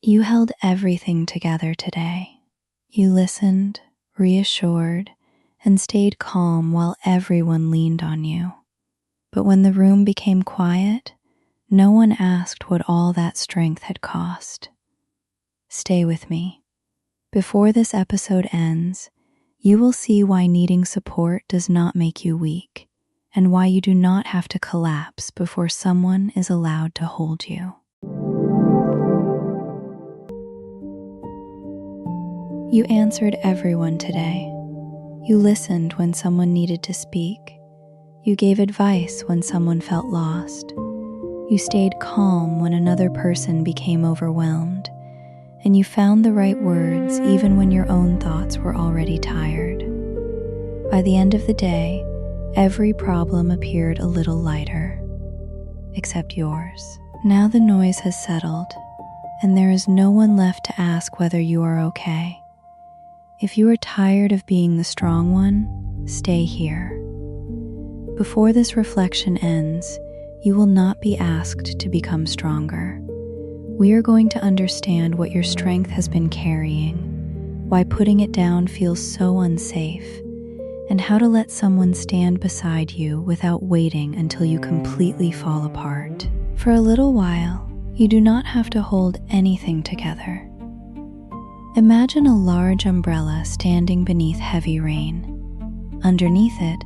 You held everything together today. You listened, reassured, and stayed calm while everyone leaned on you. But when the room became quiet, no one asked what all that strength had cost. Stay with me. Before this episode ends, you will see why needing support does not make you weak, and why you do not have to collapse before someone is allowed to hold you. You answered everyone today. You listened when someone needed to speak. You gave advice when someone felt lost. You stayed calm when another person became overwhelmed. And you found the right words even when your own thoughts were already tired. By the end of the day, every problem appeared a little lighter, except yours. Now the noise has settled, and there is no one left to ask whether you are okay. If you are tired of being the strong one, stay here. Before this reflection ends, you will not be asked to become stronger. We are going to understand what your strength has been carrying, why putting it down feels so unsafe, and how to let someone stand beside you without waiting until you completely fall apart. For a little while, you do not have to hold anything together. Imagine a large umbrella standing beneath heavy rain. Underneath it,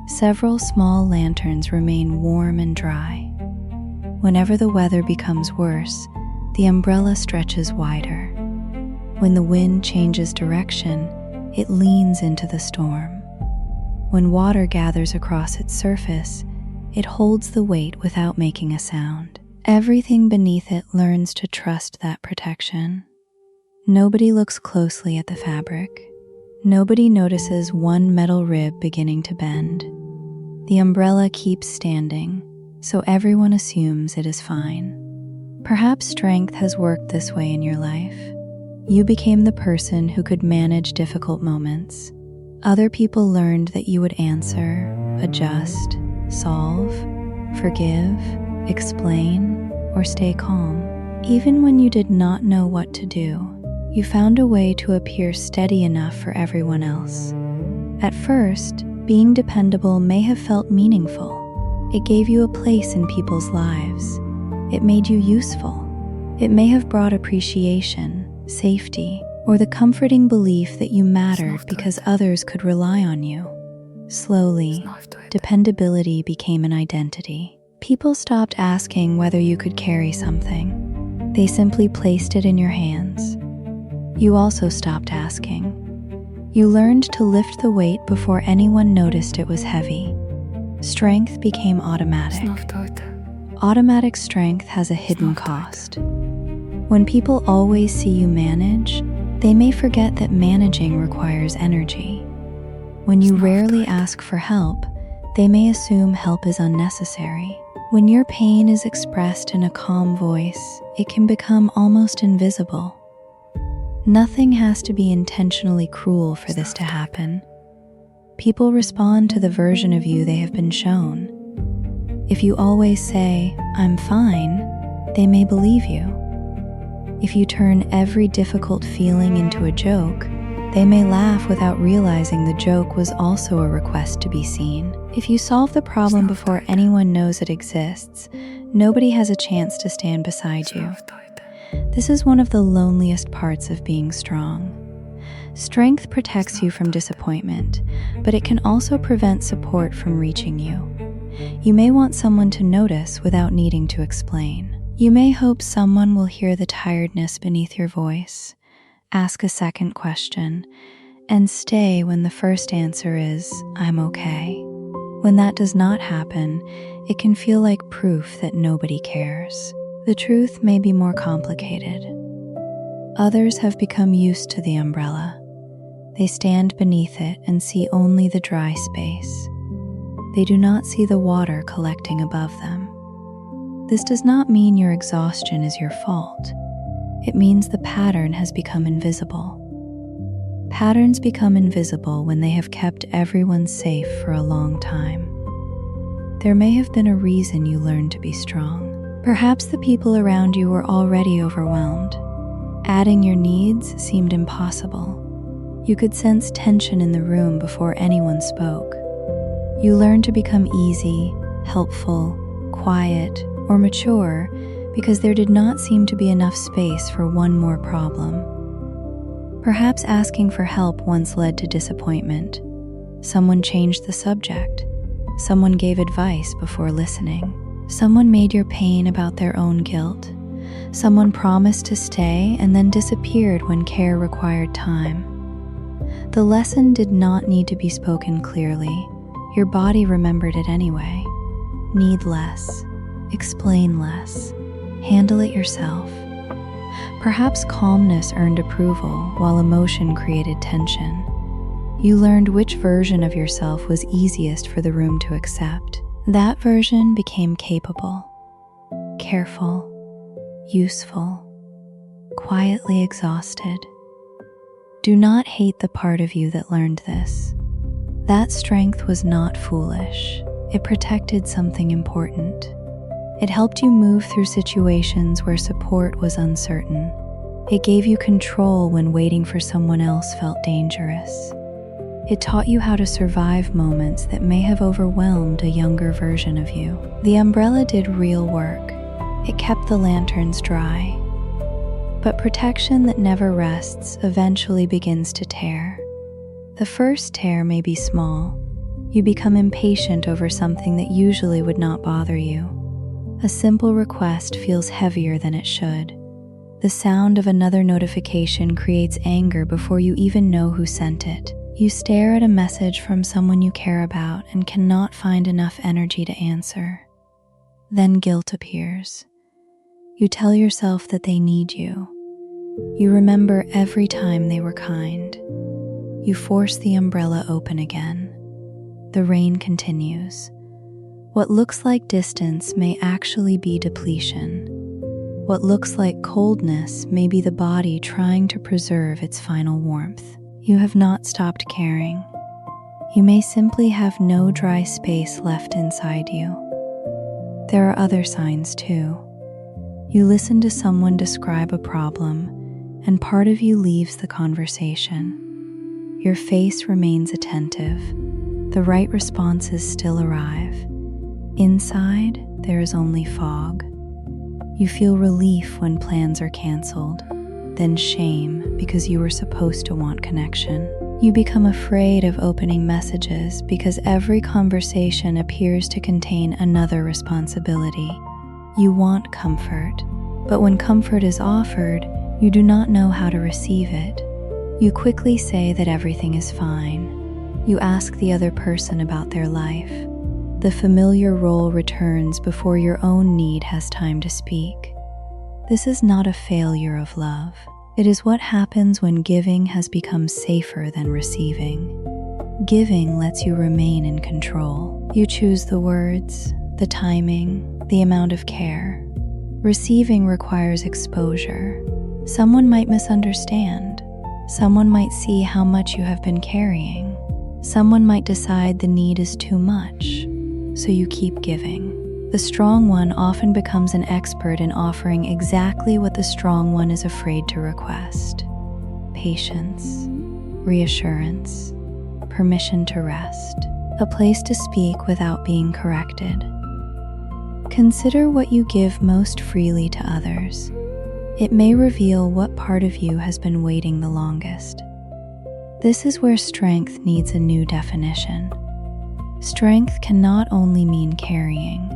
several small lanterns remain warm and dry. Whenever the weather becomes worse, the umbrella stretches wider. When the wind changes direction, it leans into the storm. When water gathers across its surface, it holds the weight without making a sound. Everything beneath it learns to trust that protection. Nobody looks closely at the fabric. Nobody notices one metal rib beginning to bend. The umbrella keeps standing, so everyone assumes it is fine. Perhaps strength has worked this way in your life. You became the person who could manage difficult moments. Other people learned that you would answer, adjust, solve, forgive, explain, or stay calm. Even when you did not know what to do, you found a way to appear steady enough for everyone else. At first, being dependable may have felt meaningful. It gave you a place in people's lives. It made you useful. It may have brought appreciation, safety, or the comforting belief that you mattered because others could rely on you. Slowly, dependability became an identity. People stopped asking whether you could carry something. They simply placed it in your hands. You also stopped asking. You learned to lift the weight before anyone noticed it was heavy. Strength became automatic. Automatic strength has a hidden cost. When people always see you manage, they may forget that managing requires energy. When you rarely ask for help, they may assume help is unnecessary. When your pain is expressed in a calm voice, it can become almost invisible. Nothing has to be intentionally cruel for this to happen. People respond to the version of you they have been shown. If you always say, "I'm fine," they may believe you. If you turn every difficult feeling into a joke, they may laugh without realizing the joke was also a request to be seen. If you solve the problem before anyone knows it exists, nobody has a chance to stand beside you. This is one of the loneliest parts of being strong. Strength protects you from disappointment, but it can also prevent support from reaching you. You may want someone to notice without needing to explain. You may hope someone will hear the tiredness beneath your voice, ask a second question, and stay when the first answer is, "I'm okay." When that does not happen, it can feel like proof that nobody cares. The truth may be more complicated. Others have become used to the umbrella. They stand beneath it and see only the dry space. They do not see the water collecting above them. This does not mean your exhaustion is your fault. It means the pattern has become invisible. Patterns become invisible when they have kept everyone safe for a long time. There may have been a reason you learned to be strong. Perhaps the people around you were already overwhelmed. Adding your needs seemed impossible. You could sense tension in the room before anyone spoke. You learned to become easy, helpful, quiet, or mature because there did not seem to be enough space for one more problem. Perhaps asking for help once led to disappointment. Someone changed the subject. Someone gave advice before listening. Someone made your pain about their own guilt. Someone promised to stay and then disappeared when care required time. The lesson did not need to be spoken clearly. Your body remembered it anyway. Need less. Explain less. Handle it yourself. Perhaps calmness earned approval while emotion created tension. You learned which version of yourself was easiest for the room to accept. That version became capable, careful, useful, quietly exhausted. Do not hate the part of you that learned this. That strength was not foolish. It protected something important. It helped you move through situations where support was uncertain. It gave you control when waiting for someone else felt dangerous. It taught you how to survive moments that may have overwhelmed a younger version of you. The umbrella did real work. It kept the lanterns dry. But protection that never rests eventually begins to tear. The first tear may be small. You become impatient over something that usually would not bother you. A simple request feels heavier than it should. The sound of another notification creates anger before you even know who sent it. You stare at a message from someone you care about and cannot find enough energy to answer. Then guilt appears. You tell yourself that they need you. You remember every time they were kind. You force the umbrella open again. The rain continues. What looks like distance may actually be depletion. What looks like coldness may be the body trying to preserve its final warmth. You have not stopped caring. You may simply have no dry space left inside you. There are other signs too. You listen to someone describe a problem, and part of you leaves the conversation. Your face remains attentive. The right responses still arrive. Inside, there is only fog. You feel relief when plans are canceled, then shame because you were supposed to want connection. You become afraid of opening messages because every conversation appears to contain another responsibility. You want comfort, but when comfort is offered, you do not know how to receive it. You quickly say that everything is fine. You ask the other person about their life. The familiar role returns before your own need has time to speak. This is not a failure of love. It is what happens when giving has become safer than receiving. Giving lets you remain in control. You choose the words, the timing, the amount of care. Receiving requires exposure. Someone might misunderstand. Someone might see how much you have been carrying. Someone might decide the need is too much, so you keep giving. The strong one often becomes an expert in offering exactly what the strong one is afraid to request. Patience, reassurance, permission to rest, a place to speak without being corrected. Consider what you give most freely to others. It may reveal what part of you has been waiting the longest. This is where strength needs a new definition. Strength can not only mean carrying.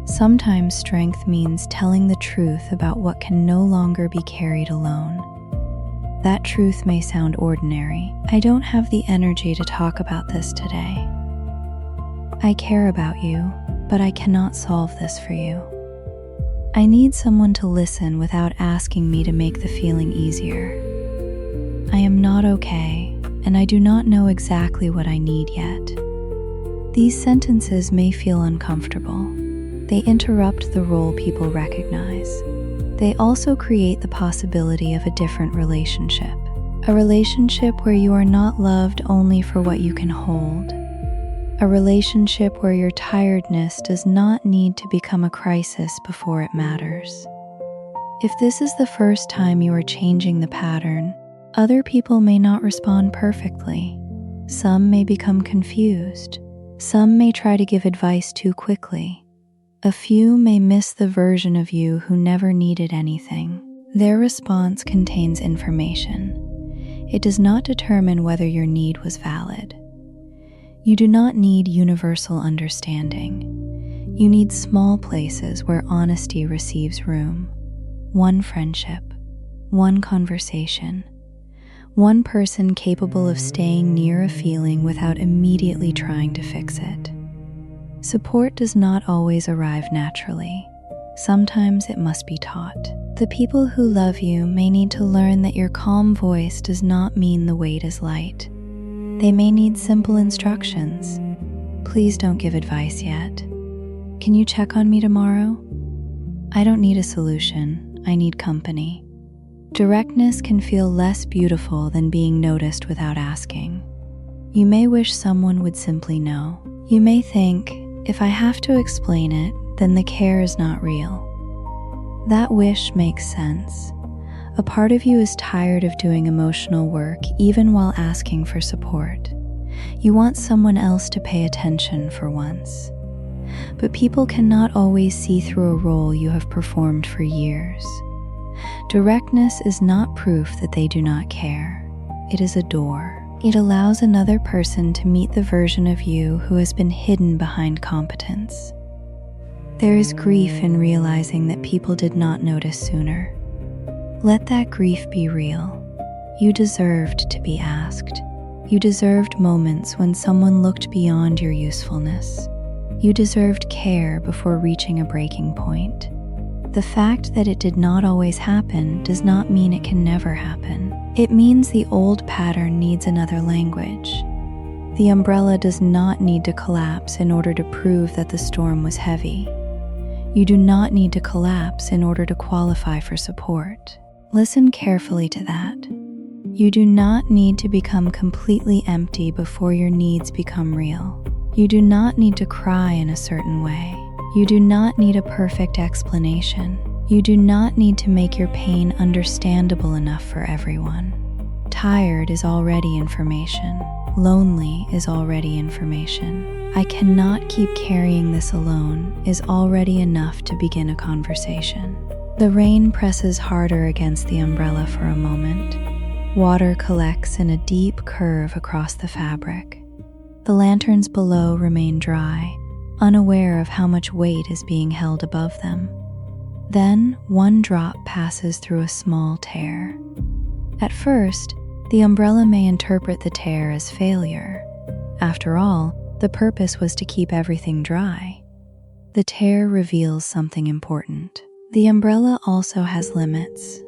Sometimes strength means telling the truth about what can no longer be carried alone. That truth may sound ordinary. I don't have the energy to talk about this today. I care about you, but I cannot solve this for you. I need someone to listen without asking me to make the feeling easier. I am not okay, and I do not know exactly what I need yet. These sentences may feel uncomfortable. They interrupt the role people recognize. They also create the possibility of a different relationship. A relationship where you are not loved only for what you can hold. A relationship where your tiredness does not need to become a crisis before it matters. If this is the first time you are changing the pattern, other people may not respond perfectly. Some may become confused. Some may try to give advice too quickly. A few may miss the version of you who never needed anything. Their response contains information. It does not determine whether your need was valid. You do not need universal understanding. You need small places where honesty receives room. One friendship, one conversation, one person capable of staying near a feeling without immediately trying to fix it. Support does not always arrive naturally. Sometimes it must be taught. The people who love you may need to learn that your calm voice does not mean the weight is light. They may need simple instructions. Please don't give advice yet. Can you check on me tomorrow? I don't need a solution. I need company. Directness can feel less beautiful than being noticed without asking. You may wish someone would simply know. You may think, if I have to explain it, then the care is not real. That wish makes sense. A part of you is tired of doing emotional work even while asking for support. You want someone else to pay attention for once. But people cannot always see through a role you have performed for years. Directness is not proof that they do not care. It is a door. It allows another person to meet the version of you who has been hidden behind competence. There is grief in realizing that people did not notice sooner. Let that grief be real. You deserved to be asked. You deserved moments when someone looked beyond your usefulness. You deserved care before reaching a breaking point. The fact that it did not always happen does not mean it can never happen. It means the old pattern needs another language. The umbrella does not need to collapse in order to prove that the storm was heavy. You do not need to collapse in order to qualify for support. Listen carefully to that. You do not need to become completely empty before your needs become real. You do not need to cry in a certain way. You do not need a perfect explanation. You do not need to make your pain understandable enough for everyone. Tired is already information. Lonely is already information. I cannot keep carrying this alone is already enough to begin a conversation. The rain presses harder against the umbrella for a moment. Water collects in a deep curve across the fabric. The lanterns below remain dry, unaware of how much weight is being held above them. Then, one drop passes through a small tear. At first, the umbrella may interpret the tear as failure. After all, the purpose was to keep everything dry. The tear reveals something important. The umbrella also has limits.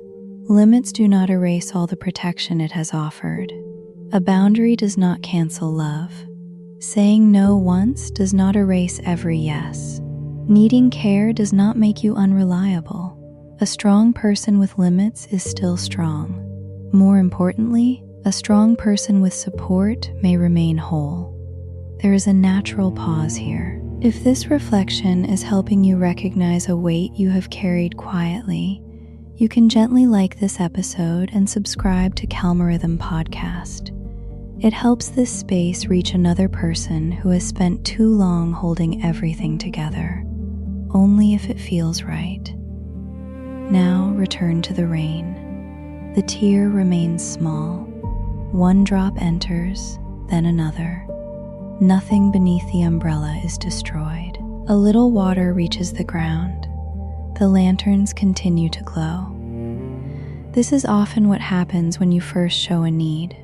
Limits do not erase all the protection it has offered. A boundary does not cancel love. Saying no once does not erase every yes. Needing care does not make you unreliable. A strong person with limits is still strong. More importantly, a strong person with support may remain whole. There is a natural pause here. If this reflection is helping you recognize a weight you have carried quietly, you can gently like this episode and subscribe to Calmarhythm Podcast. It helps this space reach another person who has spent too long holding everything together, only if it feels right. Now return to the rain. The tear remains small. One drop enters, then another. Nothing beneath the umbrella is destroyed. A little water reaches the ground. The lanterns continue to glow. This is often what happens when you first show a need.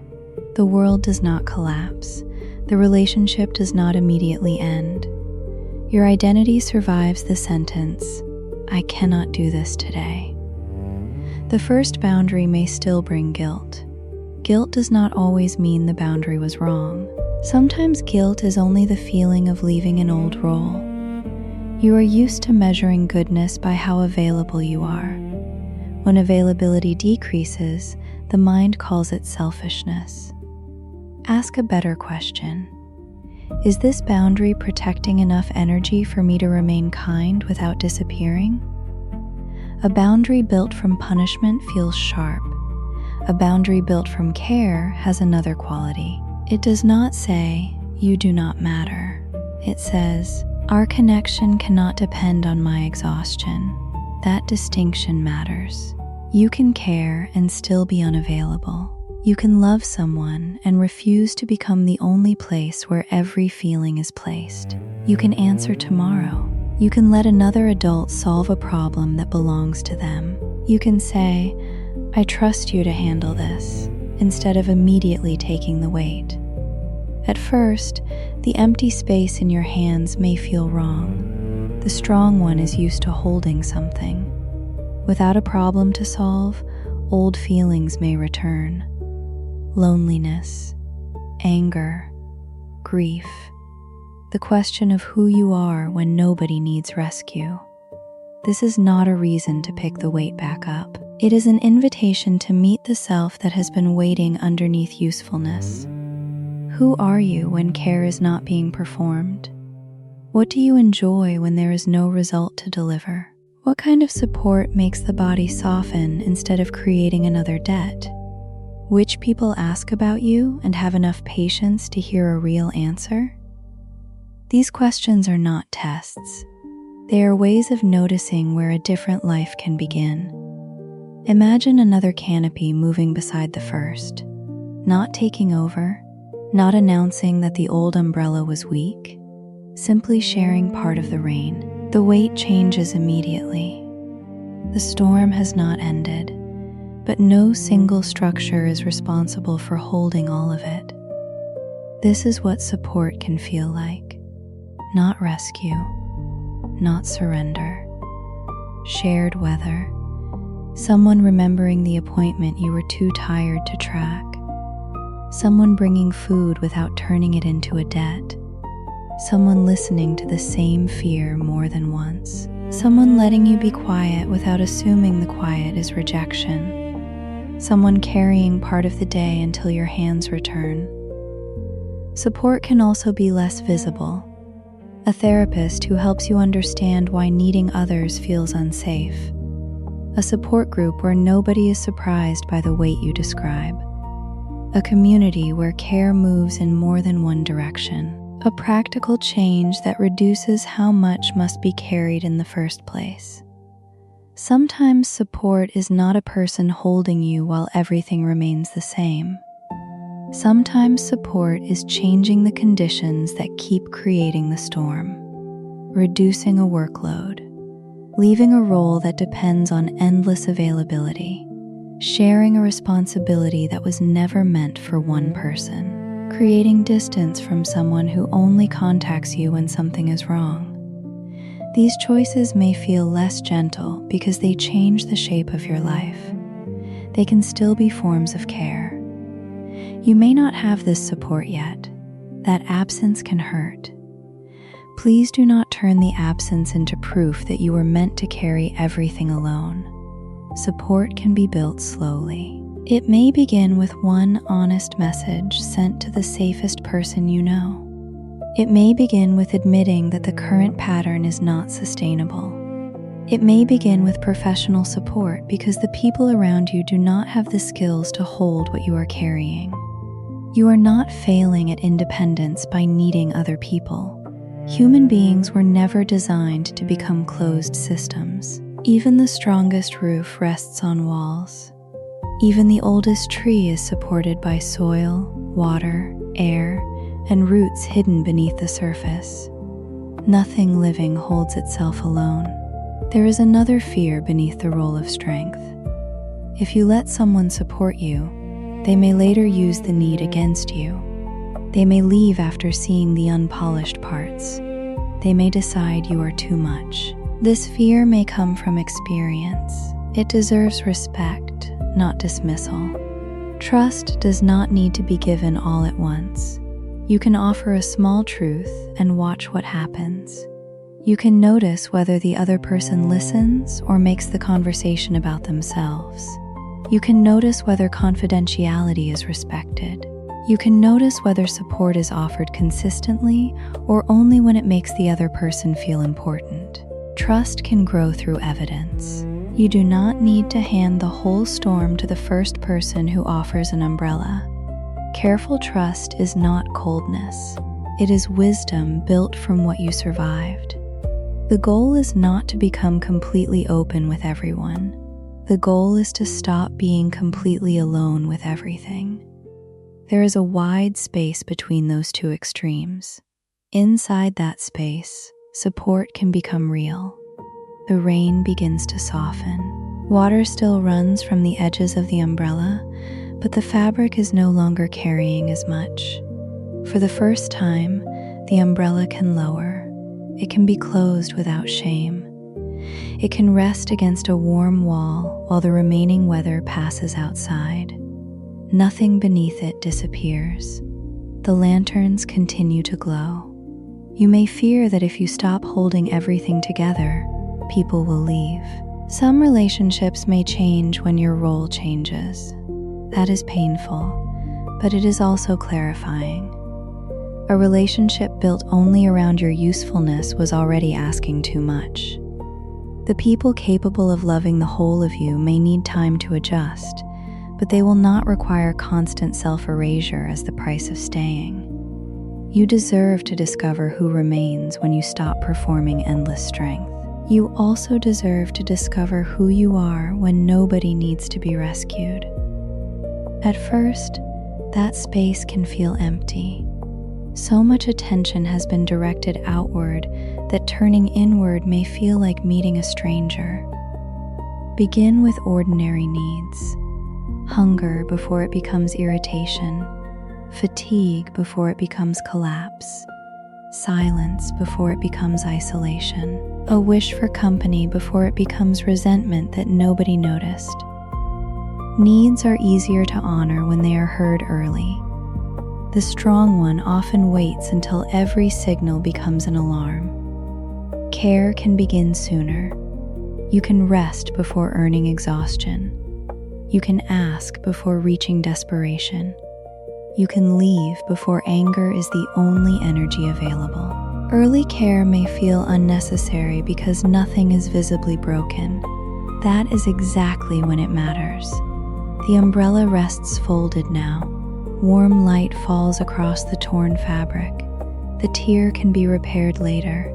The world does not collapse. The relationship does not immediately end. Your identity survives the sentence, "I cannot do this today." The first boundary may still bring guilt. Guilt does not always mean the boundary was wrong. Sometimes guilt is only the feeling of leaving an old role. You are used to measuring goodness by how available you are. When availability decreases, the mind calls it selfishness. Ask a better question. Is this boundary protecting enough energy for me to remain kind without disappearing? A boundary built from punishment feels sharp. A boundary built from care has another quality. It does not say, "You do not matter." It says, "Our connection cannot depend on my exhaustion." That distinction matters. You can care and still be unavailable. You can love someone and refuse to become the only place where every feeling is placed. You can answer tomorrow. You can let another adult solve a problem that belongs to them. You can say, "I trust you to handle this," instead of immediately taking the weight. At first, the empty space in your hands may feel wrong. The strong one is used to holding something. Without a problem to solve, old feelings may return. Loneliness, anger, grief. The question of who you are when nobody needs rescue. This is not a reason to pick the weight back up. It is an invitation to meet the self that has been waiting underneath usefulness. Who are you when care is not being performed? What do you enjoy when there is no result to deliver? What kind of support makes the body soften instead of creating another debt? Which people ask about you and have enough patience to hear a real answer? These questions are not tests. They are ways of noticing where a different life can begin. Imagine another canopy moving beside the first, not taking over, not announcing that the old umbrella was weak, simply sharing part of the rain. The weight changes immediately. The storm has not ended, but no single structure is responsible for holding all of it. This is what support can feel like. Not rescue, not surrender. Shared weather. Someone remembering the appointment you were too tired to track. Someone bringing food without turning it into a debt. Someone listening to the same fear more than once. Someone letting you be quiet without assuming the quiet is rejection. Someone carrying part of the day until your hands return. Support can also be less visible. A therapist who helps you understand why needing others feels unsafe. A support group where nobody is surprised by the weight you describe. A community where care moves in more than one direction. A practical change that reduces how much must be carried in the first place. Sometimes support is not a person holding you while everything remains the same. Sometimes support is changing the conditions that keep creating the storm. Reducing a workload. Leaving a role that depends on endless availability. Sharing a responsibility that was never meant for one person. Creating distance from someone who only contacts you when something is wrong. These choices may feel less gentle because they change the shape of your life. They can still be forms of care. You may not have this support yet. That absence can hurt. Please do not turn the absence into proof that you were meant to carry everything alone. Support can be built slowly. It may begin with one honest message sent to the safest person you know. It may begin with admitting that the current pattern is not sustainable. It may begin with professional support because the people around you do not have the skills to hold what you are carrying. You are not failing at independence by needing other people. Human beings were never designed to become closed systems. Even the strongest roof rests on walls. Even the oldest tree is supported by soil, water, air, and roots hidden beneath the surface. Nothing living holds itself alone. There is another fear beneath the role of strength. If you let someone support you, they may later use the need against you. They may leave after seeing the unpolished parts. They may decide you are too much. This fear may come from experience. It deserves respect, not dismissal. Trust does not need to be given all at once. You can offer a small truth and watch what happens. You can notice whether the other person listens or makes the conversation about themselves. You can notice whether confidentiality is respected. You can notice whether support is offered consistently or only when it makes the other person feel important. Trust can grow through evidence. You do not need to hand the whole storm to the first person who offers an umbrella. Careful trust is not coldness. It is wisdom built from what you survived. The goal is not to become completely open with everyone. The goal is to stop being completely alone with everything. There is a wide space between those two extremes. Inside that space, support can become real. The rain begins to soften. Water still runs from the edges of the umbrella, but the fabric is no longer carrying as much. For the first time, the umbrella can lower. It can be closed without shame. It can rest against a warm wall while the remaining weather passes outside. Nothing beneath it disappears. The lanterns continue to glow. You may fear that if you stop holding everything together, people will leave. Some relationships may change when your role changes. That is painful, but it is also clarifying. A relationship built only around your usefulness was already asking too much. The people capable of loving the whole of you may need time to adjust, but they will not require constant self-erasure as the price of staying. You deserve to discover who remains when you stop performing endless strength. You also deserve to discover who you are when nobody needs to be rescued. At first, that space can feel empty. So much attention has been directed outward that turning inward may feel like meeting a stranger. Begin with ordinary needs. Hunger before it becomes irritation. Fatigue before it becomes collapse. Silence before it becomes isolation. A wish for company before it becomes resentment that nobody noticed. Needs are easier to honor when they are heard early. The strong one often waits until every signal becomes an alarm. Care can begin sooner. You can rest before earning exhaustion. You can ask before reaching desperation. You can leave before anger is the only energy available. Early care may feel unnecessary because nothing is visibly broken. That is exactly when it matters. The umbrella rests folded now. Warm light falls across the torn fabric. The tear can be repaired later.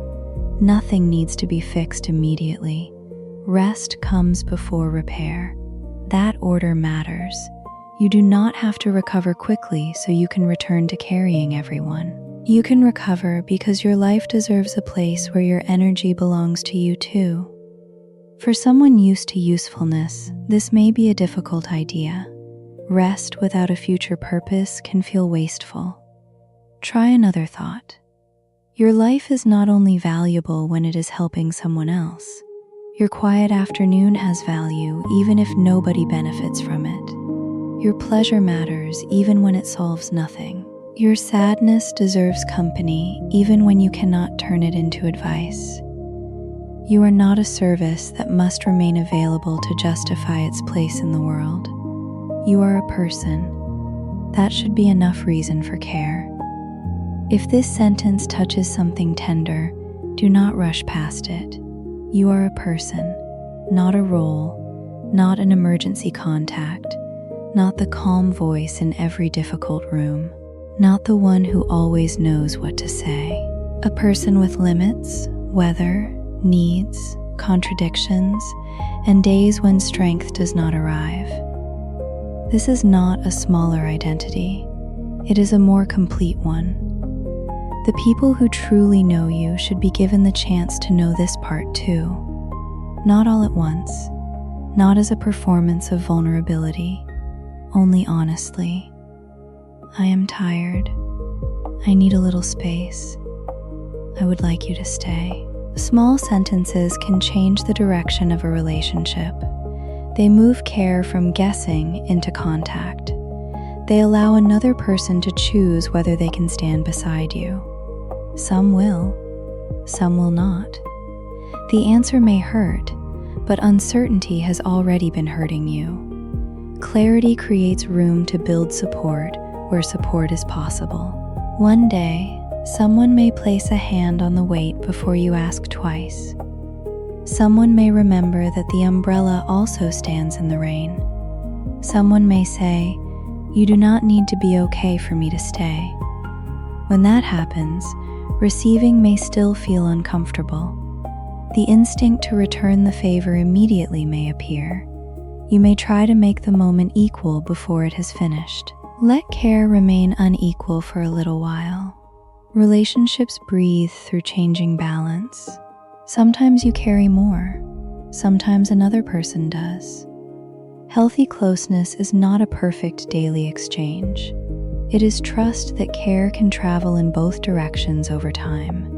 Nothing needs to be fixed immediately. Rest comes before repair. That order matters. You do not have to recover quickly so you can return to carrying everyone. You can recover because your life deserves a place where your energy belongs to you too. For someone used to usefulness, this may be a difficult idea. Rest without a future purpose can feel wasteful. Try another thought. Your life is not only valuable when it is helping someone else. Your quiet afternoon has value even if nobody benefits from it. Your pleasure matters even when it solves nothing. Your sadness deserves company even when you cannot turn it into advice. You are not a service that must remain available to justify its place in the world. You are a person. That should be enough reason for care. If this sentence touches something tender, do not rush past it. You are a person, not a role, not an emergency contact, not the calm voice in every difficult room, not the one who always knows what to say. A person with limits, weather, needs, contradictions, and days when strength does not arrive. This is not a smaller identity. It is a more complete one. The people who truly know you should be given the chance to know this part too. Not all at once, not as a performance of vulnerability, only honestly. I am tired. I need a little space. I would like you to stay. Small sentences can change the direction of a relationship. They move care from guessing into contact. They allow another person to choose whether they can stand beside you. Some will, some will not. The answer may hurt, but uncertainty has already been hurting you. Clarity creates room to build support where support is possible. One day, someone may place a hand on the weight before you ask twice. Someone may remember that the umbrella also stands in the rain. Someone may say, "You do not need to be okay for me to stay." When that happens, receiving may still feel uncomfortable. The instinct to return the favor immediately may appear. You may try to make the moment equal before it has finished. Let care remain unequal for a little while. Relationships breathe through changing balance. Sometimes you carry more, sometimes another person does. Healthy closeness is not a perfect daily exchange. It is trust that care can travel in both directions over time.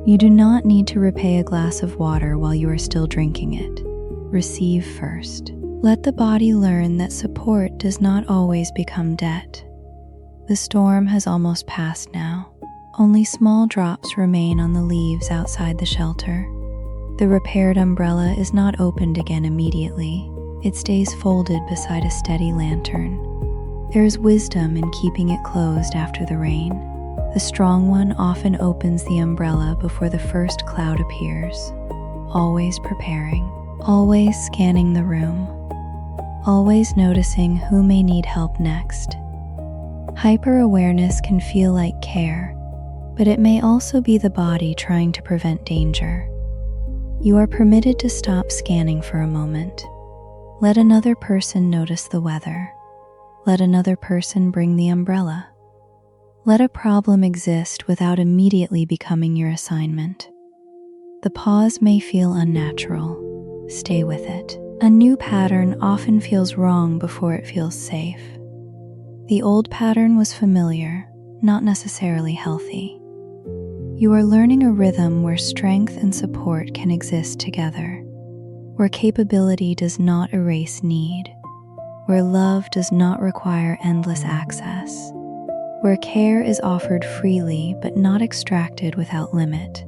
You do not need to repay a glass of water while you are still drinking it. Receive first. Let the body learn that support does not always become debt. The storm has almost passed now. Only small drops remain on the leaves outside the shelter. The repaired umbrella is not opened again immediately. It stays folded beside a steady lantern. There is wisdom in keeping it closed after the rain. The strong one often opens the umbrella before the first cloud appears, always preparing, always scanning the room, always noticing who may need help next. Hyper-awareness can feel like care, but it may also be the body trying to prevent danger. You are permitted to stop scanning for a moment. Let another person notice the weather. Let another person bring the umbrella. Let a problem exist without immediately becoming your assignment. The pause may feel unnatural. Stay with it. A new pattern often feels wrong before it feels safe. The old pattern was familiar, not necessarily healthy. You are learning a rhythm where strength and support can exist together, where capability does not erase need, where love does not require endless access, where care is offered freely but not extracted without limit.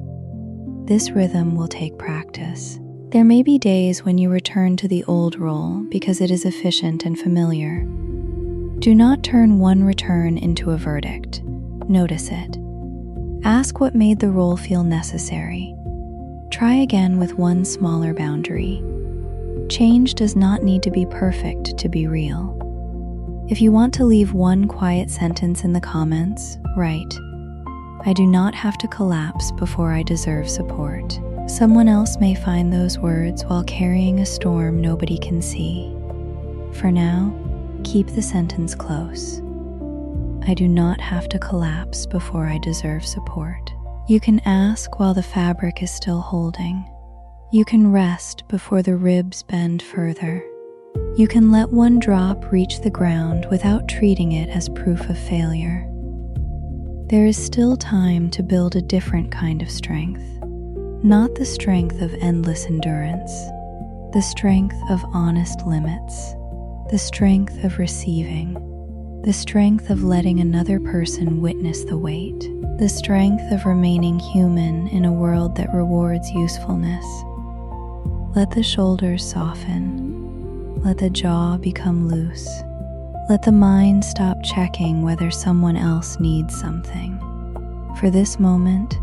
This rhythm will take practice. There may be days when you return to the old role because it is efficient and familiar. Do not turn one return into a verdict. Notice it. Ask what made the role feel necessary. Try again with one smaller boundary. Change does not need to be perfect to be real. If you want to leave one quiet sentence in the comments, write, "I do not have to collapse before I deserve support." Someone else may find those words while carrying a storm nobody can see. For now, keep the sentence close. I do not have to collapse before I deserve support. You can ask while the fabric is still holding. You can rest before the ribs bend further. You can let one drop reach the ground without treating it as proof of failure. There is still time to build a different kind of strength. Not the strength of endless endurance, the strength of honest limits, the strength of receiving, the strength of letting another person witness the weight, the strength of remaining human in a world that rewards usefulness. Let the shoulders soften. Let the jaw become loose. Let the mind stop checking whether someone else needs something. For this moment,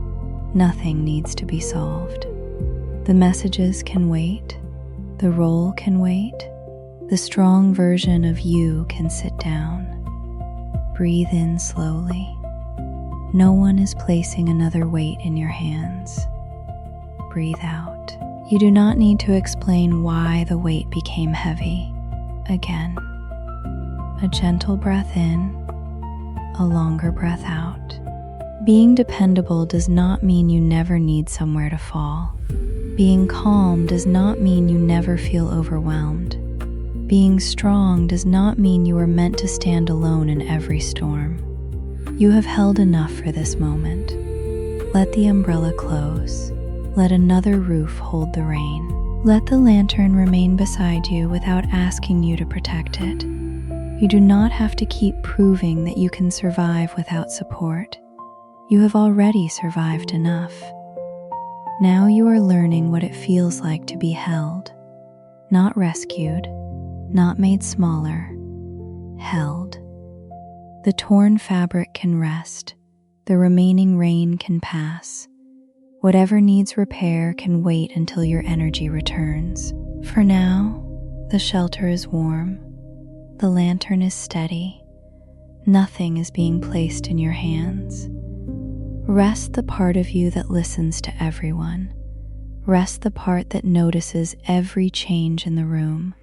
nothing needs to be solved. The messages can wait. The role can wait. The strong version of you can sit down. Breathe in slowly. No one is placing another weight in your hands. Breathe out. You do not need to explain why the weight became heavy. Again, a gentle breath in, a longer breath out. Being dependable does not mean you never need somewhere to fall. Being calm does not mean you never feel overwhelmed. Being strong does not mean you are meant to stand alone in every storm. You have held enough for this moment. Let the umbrella close. Let another roof hold the rain. Let the lantern remain beside you without asking you to protect it. You do not have to keep proving that you can survive without support. You have already survived enough. Now you are learning what it feels like to be held, not rescued, not made smaller, held. The torn fabric can rest, the remaining rain can pass. Whatever needs repair can wait until your energy returns. For now, the shelter is warm, the lantern is steady, nothing is being placed in your hands. Rest the part of you that listens to everyone. Rest the part that notices every change in the room.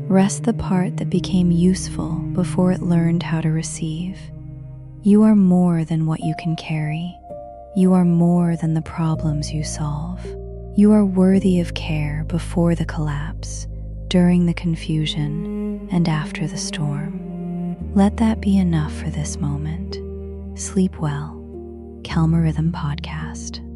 Rest the part that became useful before it learned how to receive. You are more than what you can carry. You are more than the problems you solve. You are worthy of care before the collapse, during the confusion, and after the storm. Let that be enough for this moment. Sleep well. Calma Rhythm Podcast.